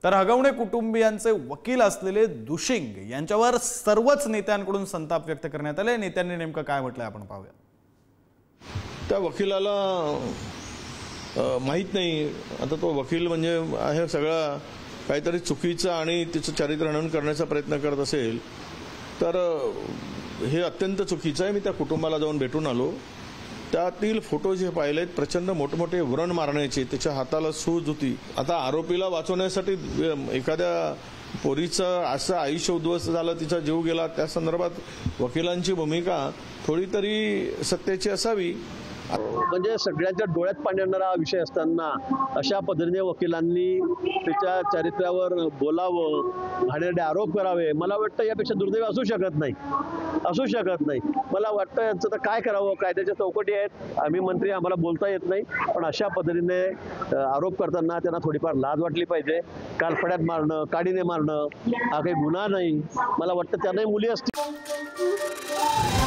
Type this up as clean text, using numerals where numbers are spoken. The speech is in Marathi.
तर हगवणे कुटुंबियांचे वकील असलेले दुशिंग यांच्यावर सर्वच नेत्यांकडून संताप व्यक्त करण्यात आले। नेत्यांनी नेमकं काय म्हटलंय आपण पाहूया। त्या वकिलाला माहित नाही, आता तो वकील म्हणजे आहे सगळा काहीतरी चुकीचं आणि तिचं चारित्र्य हनन करण्याचा प्रयत्न करत असेल तर हे अत्यंत चुकीचं आहे। मी त्या कुटुंबाला जाऊन भेटून आलो। त्यातील फोटो जे पाहिलेत प्रचंड मोठमोठे व्रण मारण्याचे, त्याच्या हाताला सूज होती। आता आरोपीला वाचवण्यासाठी एखाद्या पोरीचं असं आयुष्य उद्ध्वस्त झालं, तिचा जीव गेला, त्या संदर्भात वकिलांची भूमिका थोडी तरी सत्याची असावी। म्हणजे सगळ्यांच्या डोळ्यात पाणी आणणारा विषय असताना अशा पद्धतीने वकिलांनी त्याच्या चारित्र्यावर बोलावं, घाणेरडे आरोप करावे, मला वाटतं यापेक्षा दुर्दैव असू शकत नाही। मला वाटतं यांचं तर काय करावं, कायद्याच्या चौकटी आहेत, आम्ही मंत्री, आम्हाला बोलता येत नाही, पण अशा पद्धतीने आरोप करताना त्यांना थोडीफार लाज वाटली पाहिजे। कालफड्यात मारणं, काडीने मारणं हा काही गुन्हा नाही। मला वाटतं त्यांनाही मुली असतील।